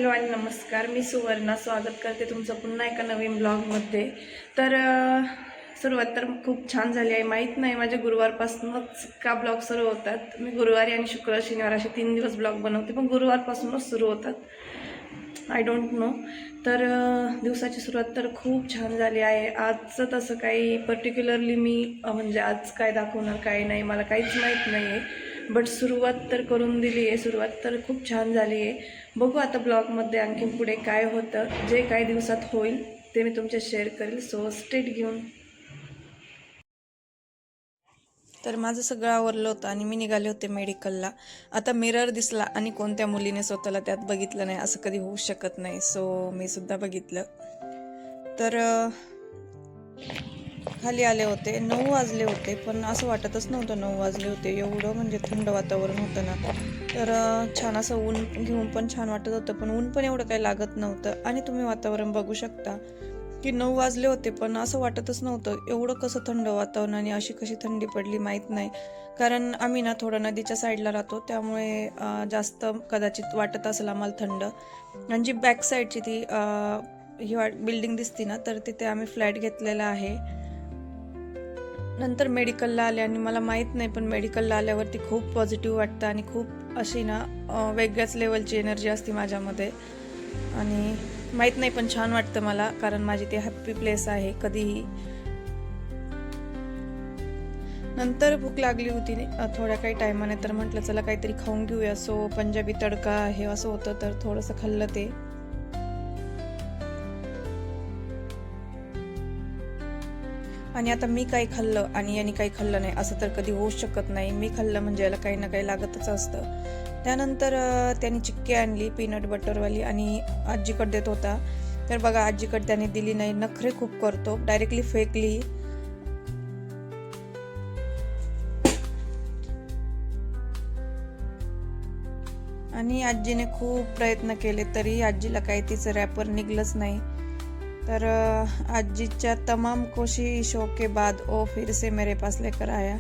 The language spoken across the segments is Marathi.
हॅलो आणि नमस्कार. मी सुवर्णा स्वागत करते तुमचं पुन्हा एका नवीन ब्लॉगमध्ये. तर सुरुवात तर खूप छान झाली आहे. माहीत नाही माझे गुरुवारपासूनच का ब्लॉग सुरू होतात. मी गुरुवारी आणि शुक्रवार शनिवार असे 3 दिवस ब्लॉग बनवते, पण गुरुवारपासूनच सुरू होतात. I don't know. तर दिवसाची सुरुवात तर खूप छान झाली आहे. आजचं तसं काही पर्टिक्युलरली मी म्हणजे आज काय दाखवणार काय नाही मला काहीच माहीत नाही आहे. बट सुरुवात तर करून दिली आहे. सुरुवात तर खूप छान झाली आहे. बघू आता ब्लॉगमध्ये आणखीन पुढे काय होतं. जे काही दिवसात होईल ते मी तुमच्या शेअर करेल. सो स्टेट घेऊन. तर माझं सगळं आवरलं होतं आणि मी निघाले होते मेडिकलला. आता मिरर दिसला आणि कोणत्या मुलीने स्वतःला त्यात बघितलं नाही असं कधी होऊ शकत नाही. सो मी सुद्धा बघितलं. तर खाली आले होते. 9 वाजले होते, पण असं वाटतच नव्हतं 9 वाजले होते. एवढं म्हणजे थंड वातावरण होतं ना. तर छान असं ऊन घेऊन पण छान वाटत होतं, पण ऊन पण एवढं काही लागत नव्हतं. आणि तुम्ही वातावरण बघू शकता की 9 वाजले होते, पण असं वाटतच नव्हतं. एवढं कसं थंड वातावरण आणि अशी कशी थंडी पडली माहीत नाही. कारण आम्ही ना थोडं नदीच्या साईडला राहतो, त्यामुळे जास्त कदाचित वाटत असेल आम्हाला थंड. आणि जी बॅक साईडची ती ही बिल्डिंग दिसती ना, तर तिथे आम्ही फ्लॅट घेतलेला आहे. नंतर मेडिकलला आले आणि मला माहीत नाही, पण मेडिकलला आल्यावरती खूप पॉझिटिव्ह वाटतं आणि खूप अशी ना वेगळ्याच लेवलची एनर्जी असते माझ्यामध्ये. आणि माहीत नाही, पण छान वाटतं मला, कारण माझी ती हॅप्पी प्लेस आहे कधीही. नंतर भूक लागली होती थोड्या काही टायमाने, तर म्हटलं चला काहीतरी खाऊन घेऊया. सो पंजाबी तडका आहे असं होतं, तर थोडंसं खाल्लं ते. आणि आता मी काही खाल्लं आणि यांनी काही खाल्लं नाही असं तर कधी होऊच शकत नाही. मी खाल्लं म्हणजे याला काही ना काही लागतच असतं. त्यानंतर त्यांनी चिक्की आणली पीनट बटरवाली आणि आजीकडे देत होता. तर बघा आजीकडे त्याने दिली नाही. नखरे खूप करतो, डायरेक्टली फेकली. आणि आजीने खूप प्रयत्न केले तरी आजीला काही तिचं रॅपर निघलंच नाही. तर आजीच्या तमाम कोशिशों के बाद वो फिर से मेरे पास लेकर आया.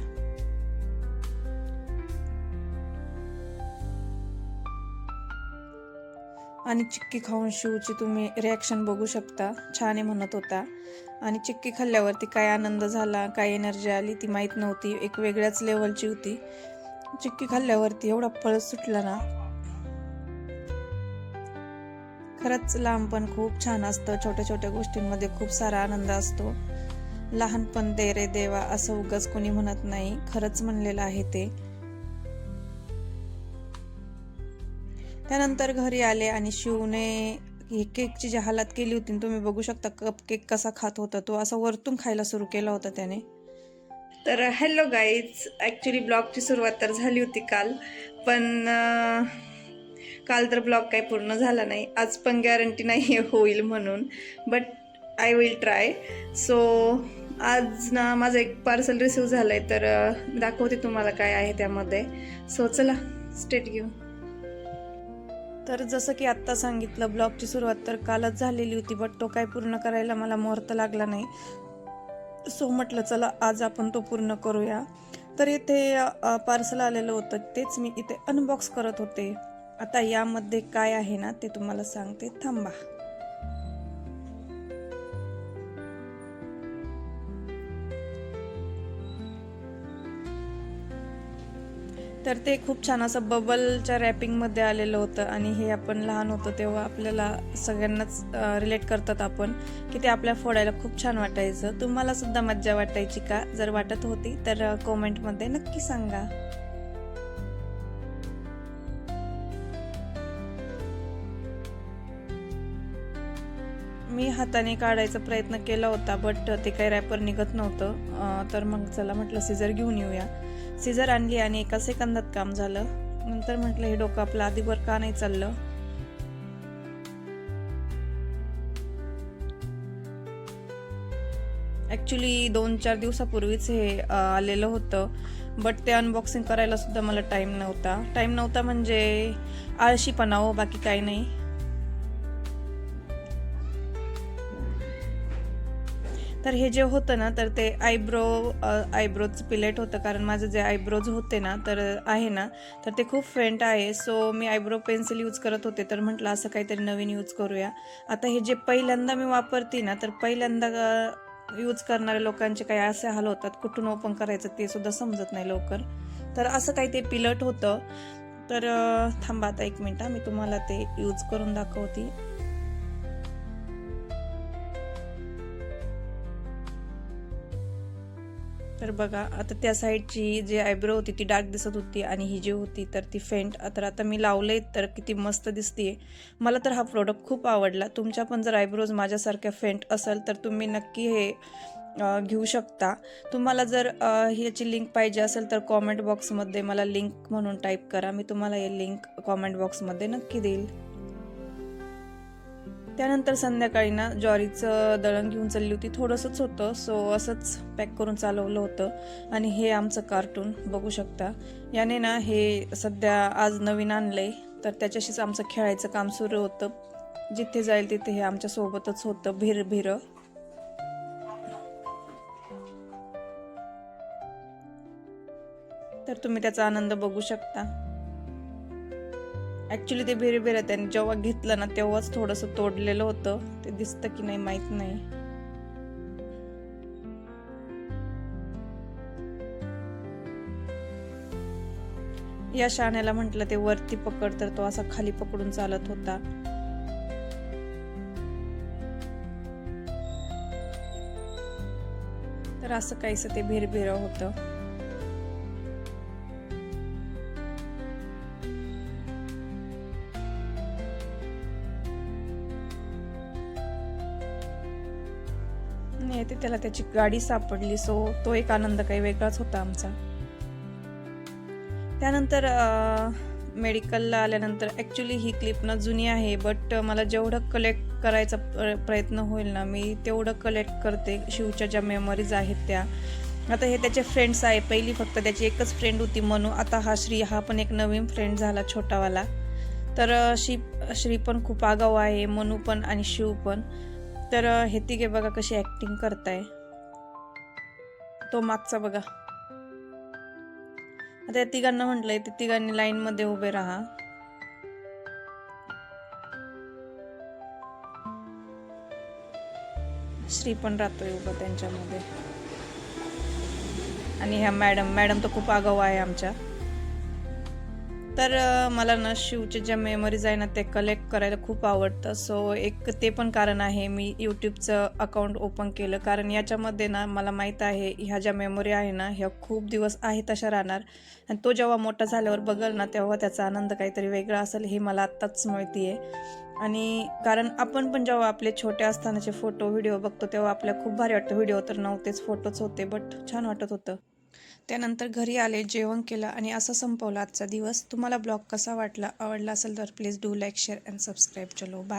आणि चिक्की खाऊन शिवची तुम्ही रिॲक्शन बघू शकता. छान आहे म्हणत होता. आणि चिक्की खाल्ल्यावरती काय आनंद झाला, काय एनर्जी आली ती माहीत नव्हती. एक वेगळ्याच लेवलची होती. चिक्की खाल्ल्यावरती एवढा पळस सुटला ना. खरंच लहानपण खूप छान असतं. छोट्या छोट्या गोष्टींमध्ये खूप सारा आनंद असतो. लहानपण दे रे देवा असं उगाच कोणी म्हणत नाही, खरंच म्हणलेलं आहे ते. त्यानंतर घरी आले आणि शिवने ही केकची जी हालत केली होती तुम्ही बघू शकता. कप केक कसा खात होता तो, असा वरतून खायला सुरू केला होता त्याने. तर हॅलो गाईज, ॲक्च्युली ब्लॉगची सुरुवात तर झाली होती काल, पण काल तर ब्लॉग काही पूर्ण झाला नाही. आज पण गॅरंटी नाही होईल म्हणून, but I will try. So आज ना माझं एक पार्सल रिसीव झालं आहे, तर दाखवते तुम्हाला काय आहे त्यामध्ये. सो चला स्टेट घेऊन. तर जसं की आत्ता सांगितलं, ब्लॉगची सुरुवात तर कालच झालेली होती, बट तो काय पूर्ण करायला मला मुहूर्त लागला नाही. सो म्हटलं चला आज आपण तो पूर्ण करूया. तर इथे पार्सल आलेलं होतं, तेच मी इथे अनबॉक्स करत होते. आता यामध्ये काय आहे ना ते तुम्हाला सांगते, थांबा. तर ते खूप छान असं बबलच्या रॅपिंगमध्ये आलेलं होतं. आणि हे आपण लहान होतो तेव्हा आपल्याला सगळ्यांनाच रिलेट करतात आपण, की ते आपल्या फोडायला खूप छान वाटायचं. तुम्हाला सुद्धा मज्जा वाटायची का? जर वाटत होती तर कॉमेंटमध्ये नक्की सांगा. मी हाताने काढायचा प्रयत्न केला होता, बट ते काही रॅपर निघत नव्हतं. तर मग चला म्हटलं सिझर घेऊन येऊया. सिझर आणली आणि एका सेकंदात काम झालं. नंतर म्हटलं हे डोकं आपलं आधीवर का नाही चाललं. ॲक्च्युली 2-4 दिवसापूर्वीच हे आलेलं होतं, बट ते अनबॉक्सिंग करायला सुद्धा मला टाईम नव्हता म्हणजे आळशीपणा हो, बाकी काही नाही. तर हे जे होतं ना तर ते आयब्रोचं पिलेट होतं, कारण माझं जे आयब्रोज होते ना तर आहे ना तर ते खूप फेंट आहे. सो मी आयब्रो पेन्सिल यूज करत होते, तर म्हटलं असं काहीतरी नवीन यूज करूया. आता हे जे पहिल्यांदा मी वापरते ना तर पहिल्यांदा यूज करणाऱ्या लोकांचे काही असे हाल होतात, कुठून ओपन करायचं ते सुद्धा समजत नाही लवकर. तर असं काही ते पिलट होतं. तर थांबा आता 1 मिनिट, मी तुम्हाला ते यूज करून दाखवते. तर बघा आता त्या साईडची जी आयब्रो होती ती डार्क दिसत होती आणि ही जी होती तर ती फेंट. तर आता मी लावले तर किती मस्त दिसते. मला तर हा प्रोडक्ट खूप आवडला. तुमच्या पण जर आयब्रोज माझ्यासारख्या फेंट असेल तर तुम्ही नक्की हे घेऊ शकता. तुम्हाला जर ह्याची लिंक पाहिजे असेल तर कॉमेंट बॉक्समध्ये मला लिंक म्हणून टाईप करा. मी तुम्हाला हे लिंक कॉमेंट बॉक्समध्ये नक्की देईल. त्यानंतर संध्याकाळी ना ज्वारीचं दळण घेऊन चालली होती. थोडंसंच होतं, सो असंच पॅक करून चालवलं होतं. आणि हे आमचं कार्टून बघू शकता. याने ना हे सध्या आज नवीन आणलंय, तर त्याच्याशीच आमचं खेळायचं काम सुरू होतं. जिथे जाईल तिथे हे आमच्या सोबतच होतं भिर. तर तुम्ही त्याचा आनंद बघू शकता. ॲक्च्युली ते भिर त्याने जेव्हा घेतलं ना तेव्हाच थोडंसं तोडलेलं होतं. ते दिसतं की नाही माहीत नाही. या शाण्याला म्हटलं ते वरती पकड, तर तो असा खाली पकडून चालत होता. तर असं काहीसं ते भिर होतं. नाही ते त्याला त्याची गाडी सापडली, सो तो एक आनंद काही वेगळाच होता आमचा. त्यानंतर मेडिकलला आल्यानंतर ॲक्च्युली ही क्लिप ना जुनी आहे, बट मला जेवढं कलेक्ट करायचा प्रयत्न होईल ना मी तेवढं कलेक्ट करते. शिवच्या ज्या मेमरीज आहेत त्या. आता हे त्याचे फ्रेंड्स आहे. पहिली फक्त त्याची एकच फ्रेंड होती मनू. आता हा श्री, हा पण एक नवीन फ्रेंड झाला छोटावाला. तर श्री पण खूप आगाऊ आहे, मनू पण आणि शिव पण. तर हे तिघे बघा कशी ॲक्टिंग करताय. तो मागचा बघा. आता या तिघांना म्हटलंय ते तिघांनी लाईनमध्ये उभे राहा. श्री पण राहतोय उभा त्यांच्यामध्ये. आणि ह्या मॅडम तर खूप आगाऊ आहे आमच्या. तर मला ना शिवचे ज्या मेमरीज आहे ना ते कलेक्ट करायला खूप आवडतं. सो एक ते पण कारण आहे मी यूट्यूबचं अकाउंट ओपन केलं, कारण याच्यामध्ये ना मला माहीत आहे ह्या ज्या मेमरी आहे ना ह्या खूप दिवस आहे तशा राहणार. आणि तो जेव्हा मोठा झाल्यावर बघल ना तेव्हा त्याचा आनंद काहीतरी वेगळा असेल, हे मला आत्ताच माहिती आहे. आणि कारण आपण पण जेव्हा आपले छोटे असतानाचे फोटो व्हिडिओ बघतो तेव्हा आपल्याला खूप भारी वाटतं. व्हिडिओ तर नव्हतेच, फोटोच होते, बट छान वाटत होतं. त्यानंतर घरी आले, जेवण केलं आणि असं संपवला आजचा दिवस. तुम्हाला ब्लॉग कसा वाटला, आवडला असेल तर please do like, share and subscribe. चलो बाय.